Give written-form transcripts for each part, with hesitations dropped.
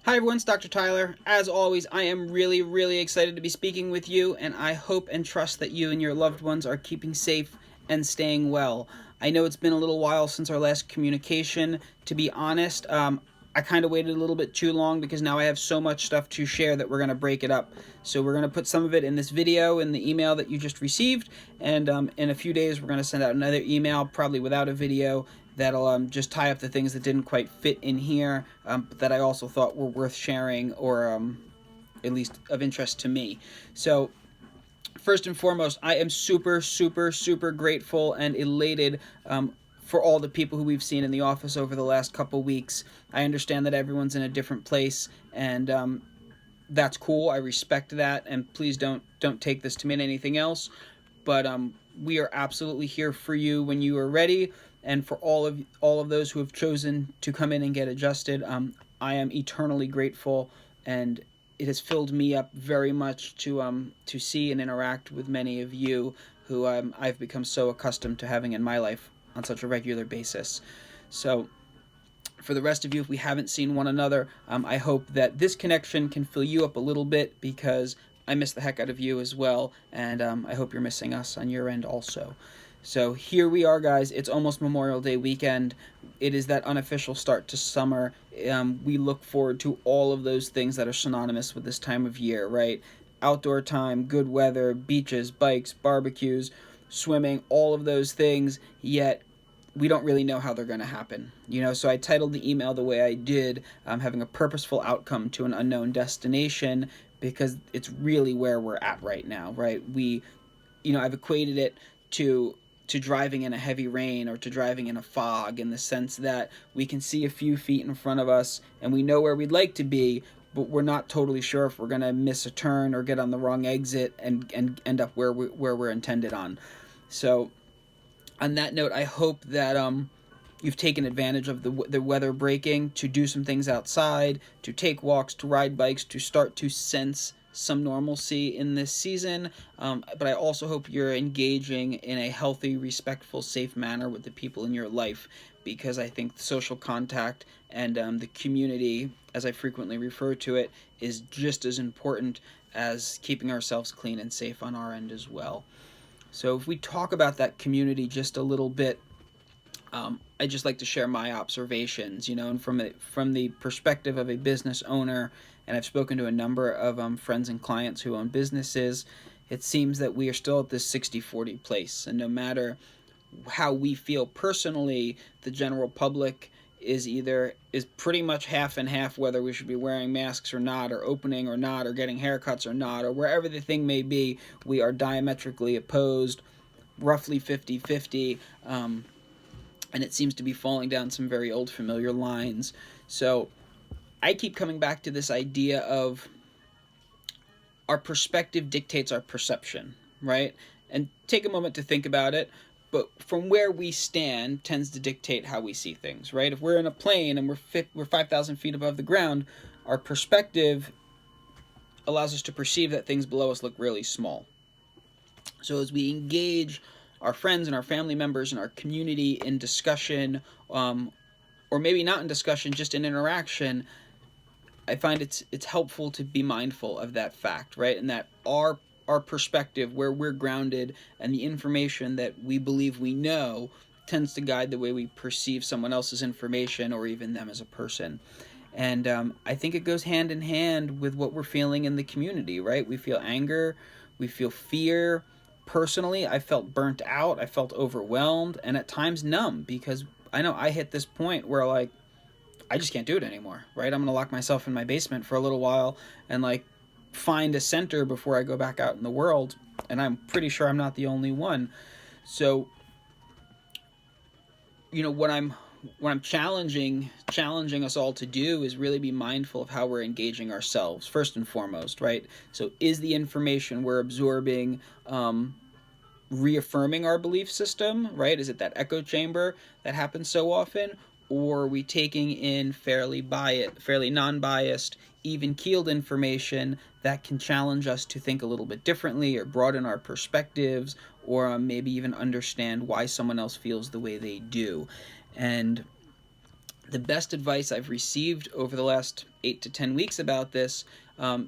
Hi everyone, it's Dr. Tyler. As always, I am really excited to be speaking with you, and I hope and trust that you and your loved ones are keeping safe and staying well. I know it's been a little while since our last communication. To be honest, I kind of waited a little bit too long because now I have so much stuff to share that we're going to break it up. So we're going to put some of it in this video, in the email that you just received, and in a few days we're going to send out another email, probably without a video, that'll just tie up the things that didn't quite fit in here, but that I also thought were worth sharing or at least of interest to me. So first and foremost, I am super grateful and elated for all the people who we've seen in the office over the last couple weeks. I understand that everyone's in a different place, and that's cool. I respect that, and please don't take this to mean anything else. But we are absolutely here for you when you are ready, and for all of those who have chosen to come in and get adjusted. I am eternally grateful, and it has filled me up very much to see and interact with many of you who I've become so accustomed to having in my life on such a regular basis. So for the rest of you, if we haven't seen one another, I hope that this connection can fill you up a little bit, because I miss the heck out of you as well, and I hope you're missing us on your end also. So here we are, guys. It's almost Memorial Day weekend. It is that unofficial start to summer. We look forward to all of those things that are synonymous with this time of year, right? Outdoor time, good weather, beaches, bikes, barbecues, swimming, all of those things, yet we don't really know how they're going to happen. So I titled the email the way I did, having a purposeful outcome to an unknown destination, because it's really where we're at right now, right? I've equated it to driving in a heavy rain or to driving in a fog, in the sense that we can see a few feet in front of us and we know where we'd like to be, but we're not totally sure if we're going to miss a turn or get on the wrong exit and end up where we're intended on. So on that note, I hope that you've taken advantage of the weather breaking to do some things outside, to take walks, to ride bikes, to start to sense some normalcy in this season, but I also hope you're engaging in a healthy, respectful, safe manner with the people in your life, because I think social contact and the community, as I frequently refer to it, is just as important as keeping ourselves clean and safe on our end as well. So if we talk about that community just a little bit, I'd just like to share my observations, and from the perspective of a business owner, and I've spoken to a number of friends and clients who own businesses, it seems that we are still at this 60-40 place, and no matter how we feel personally, the general public is pretty much half and half, whether we should be wearing masks or not, or opening or not, or getting haircuts or not, or wherever the thing may be. We are diametrically opposed, roughly 50-50, and it seems to be falling down some very old familiar lines. So I keep coming back to this idea of our perspective dictates our perception, right? And take a moment to think about it. But from where we stand tends to dictate how we see things, right? If we're in a plane and we're 5,000 feet above the ground, our perspective allows us to perceive that things below us look really small. So as we engage our friends and our family members and our community in discussion, or maybe not in discussion, just in interaction, I find it's helpful to be mindful of that fact, right? And that our perspective, where we're grounded, and the information that we believe we know tends to guide the way we perceive someone else's information, or even them as a person. And I think it goes hand in hand with what we're feeling in the community, right? We feel anger, we feel fear. Personally, I felt burnt out, I felt overwhelmed, and at times numb, because I know I hit this point where, like, I just can't do it anymore, right? I'm going to lock myself in my basement for a little while and, like, find a center before I go back out in the world, and I'm pretty sure I'm not the only one. So, what I'm challenging us all to do is really be mindful of how we're engaging ourselves, first and foremost, right? So is the information we're absorbing reaffirming our belief system, right? Is it that echo chamber that happens so often? Or are we taking in fairly non-biased, even-keeled information that can challenge us to think a little bit differently, or broaden our perspectives, or maybe even understand why someone else feels the way they do? And The best advice I've received over the last 8 to 10 weeks about this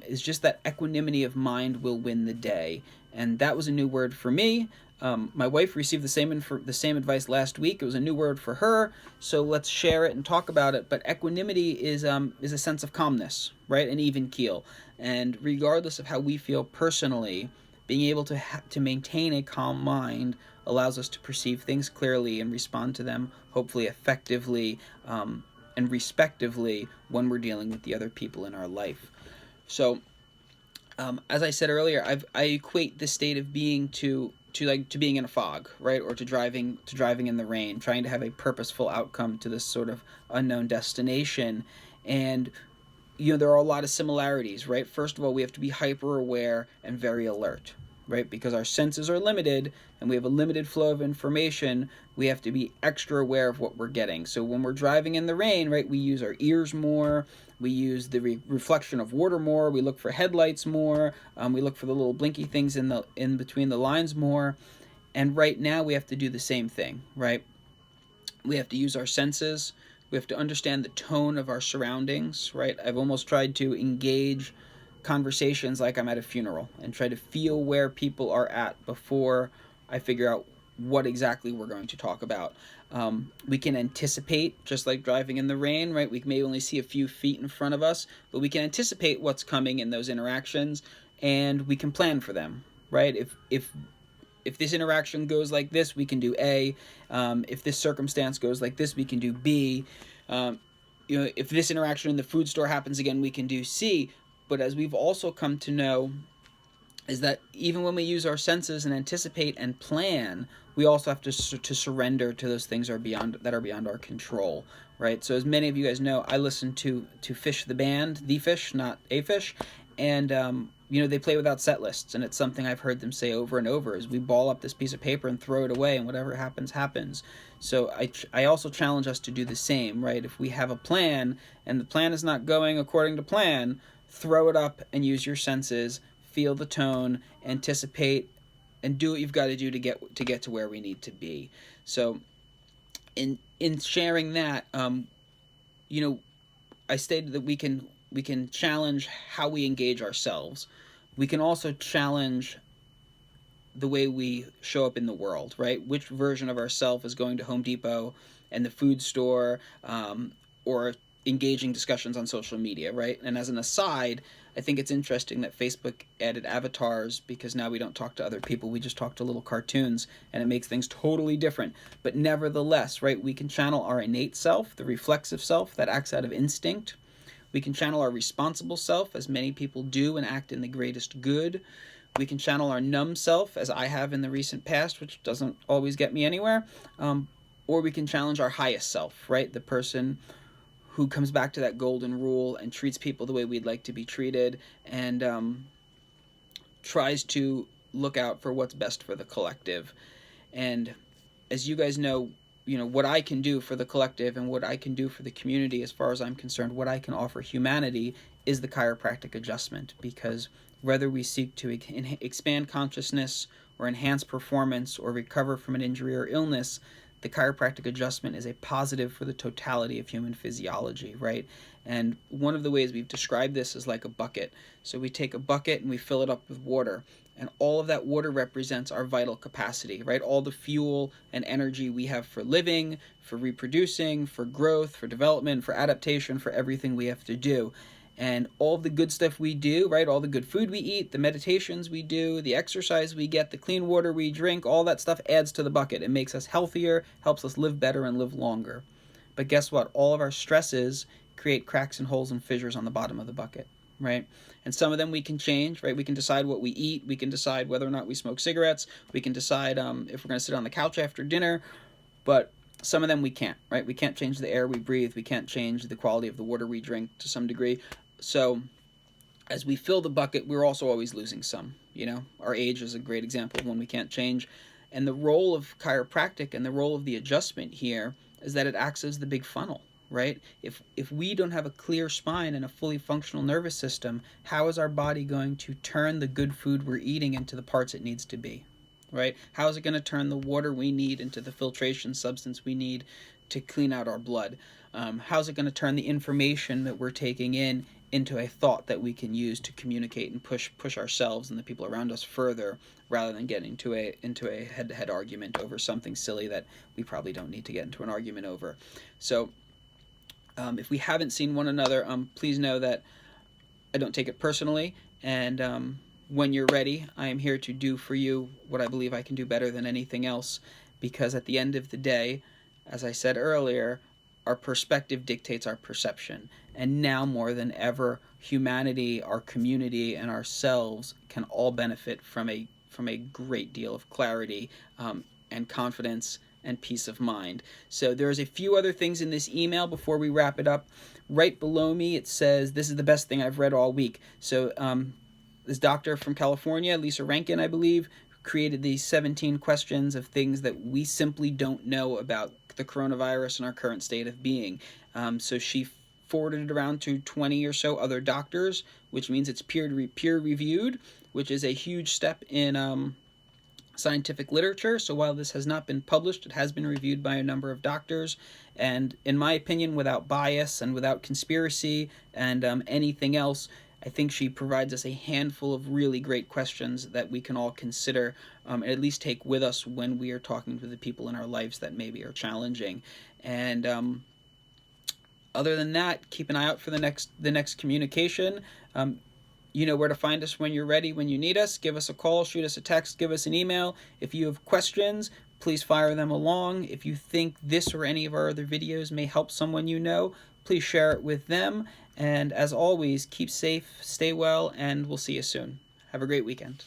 is just that equanimity of mind will win the day. And that was a new word for me. My wife received the same advice last week. It was a new word for her, so let's share it and talk about it. But equanimity is a sense of calmness, right? An even keel. And regardless of how we feel personally, being able to maintain a calm mind allows us to perceive things clearly and respond to them hopefully effectively and respectively when we're dealing with the other people in our life. So, as I said earlier, I equate this state of being to being in a fog, right, or to driving in the rain, trying to have a purposeful outcome to this sort of unknown destination. And there are a lot of similarities, right? First of all, we have to be hyper aware and very alert, right? Because our senses are limited and we have a limited flow of information. We have to be extra aware of what we're getting. So when we're driving in the rain, right, we use our ears more. We use the reflection of water more. We look for headlights more. We look for the little blinky things in between the lines more. And right now we have to do the same thing, right? We have to use our senses. We have to understand the tone of our surroundings, right? I've almost tried to engage conversations like I'm at a funeral and try to feel where people are at before I figure out what exactly we're going to talk about. We can anticipate, just like driving in the rain, right? We may only see a few feet in front of us, but we can anticipate what's coming in those interactions, and we can plan for them, right? If this interaction goes like this, we can do A. If this circumstance goes like this, we can do B. If this interaction in the food store happens again, we can do C. But as we've also come to know, is that even when we use our senses and anticipate and plan, we also have to surrender to those things that are beyond our control, right? So as many of you guys know, I listen to Fish the band, The Fish, not A Fish, and they play without set lists, and it's something I've heard them say over and over, is we ball up this piece of paper and throw it away, and whatever happens, happens. So I also challenge us to do the same, right? If we have a plan, and the plan is not going according to plan, throw it up and use your senses, feel the tone, anticipate, and do what you've got to do to get to where we need to be. So in sharing that, I stated that we can challenge how we engage ourselves. We can also challenge the way we show up in the world, right? Which version of ourselves is going to Home Depot and the food store, or engaging discussions on social media, right? And as an aside, I think it's interesting that Facebook added avatars, because now we don't talk to other people, we just talk to little cartoons, and it makes things totally different. But nevertheless, right, we can channel our innate self, the reflexive self that acts out of instinct. We can channel our responsible self, as many people do and act in the greatest good. We can channel our numb self, as I have in the recent past, which doesn't always get me anywhere. Or we can challenge our highest self, right? The person who comes back to that golden rule and treats people the way we'd like to be treated, and tries to look out for what's best for the collective. And as you guys know, what I can do for the collective and what I can do for the community, as far as I'm concerned, what I can offer humanity is the chiropractic adjustment. Because whether we seek to expand consciousness or enhance performance or recover from an injury or illness, the chiropractic adjustment is a positive for the totality of human physiology, right? And one of the ways we've described this is like a bucket. So we take a bucket and we fill it up with water, and all of that water represents our vital capacity, right? All the fuel and energy we have for living, for reproducing, for growth, for development, for adaptation, for everything we have to do. And all the good stuff we do, right, all the good food we eat, the meditations we do, the exercise we get, the clean water we drink, all that stuff adds to the bucket. It makes us healthier, helps us live better and live longer. But guess what? All of our stresses create cracks and holes and fissures on the bottom of the bucket, right? And some of them we can change, right? We can decide what we eat. We can decide whether or not we smoke cigarettes. We can decide if we're going to sit on the couch after dinner. But some of them we can't, right? We can't change the air we breathe. We can't change the quality of the water we drink to some degree. So as we fill the bucket, we're also always losing some. Our age is a great example of one we can't change. And the role of chiropractic and the role of the adjustment here is that it acts as the big funnel, right? If we don't have a clear spine and a fully functional nervous system, how is our body going to turn the good food we're eating into the parts it needs to be, right? How is it going to turn the water we need into the filtration substance we need to clean out our blood? How's it going to turn the information that we're taking in into a thought that we can use to communicate and push ourselves and the people around us further, rather than getting into a head-to-head argument over something silly that we probably don't need to get into an argument over. So if we haven't seen one another, please know that I don't take it personally, and when you're ready, I am here to do for you what I believe I can do better than anything else, because at the end of the day, as I said earlier, our perspective dictates our perception. And now more than ever, humanity, our community, and ourselves can all benefit from a great deal of clarity and confidence and peace of mind. So there's a few other things in this email before we wrap it up. Right below me, it says, this is the best thing I've read all week. So this doctor from California, Lisa Rankin, I believe, created these 17 questions of things that we simply don't know about the coronavirus and our current state of being. So she forwarded it around to 20 or so other doctors, which means it's peer reviewed, which is a huge step in scientific literature. So while this has not been published, it has been reviewed by a number of doctors, and in my opinion, without bias and without conspiracy and anything else, I think she provides us a handful of really great questions that we can all consider and at least take with us when we are talking to the people in our lives that maybe are challenging. And other than that, keep an eye out for the next communication. You know where to find us when you're ready, when you need us. Give us a call, shoot us a text, give us an email. If you have questions, please fire them along. If you think this or any of our other videos may help someone you know, please share it with them. And as always, keep safe, stay well, and we'll see you soon. Have a great weekend.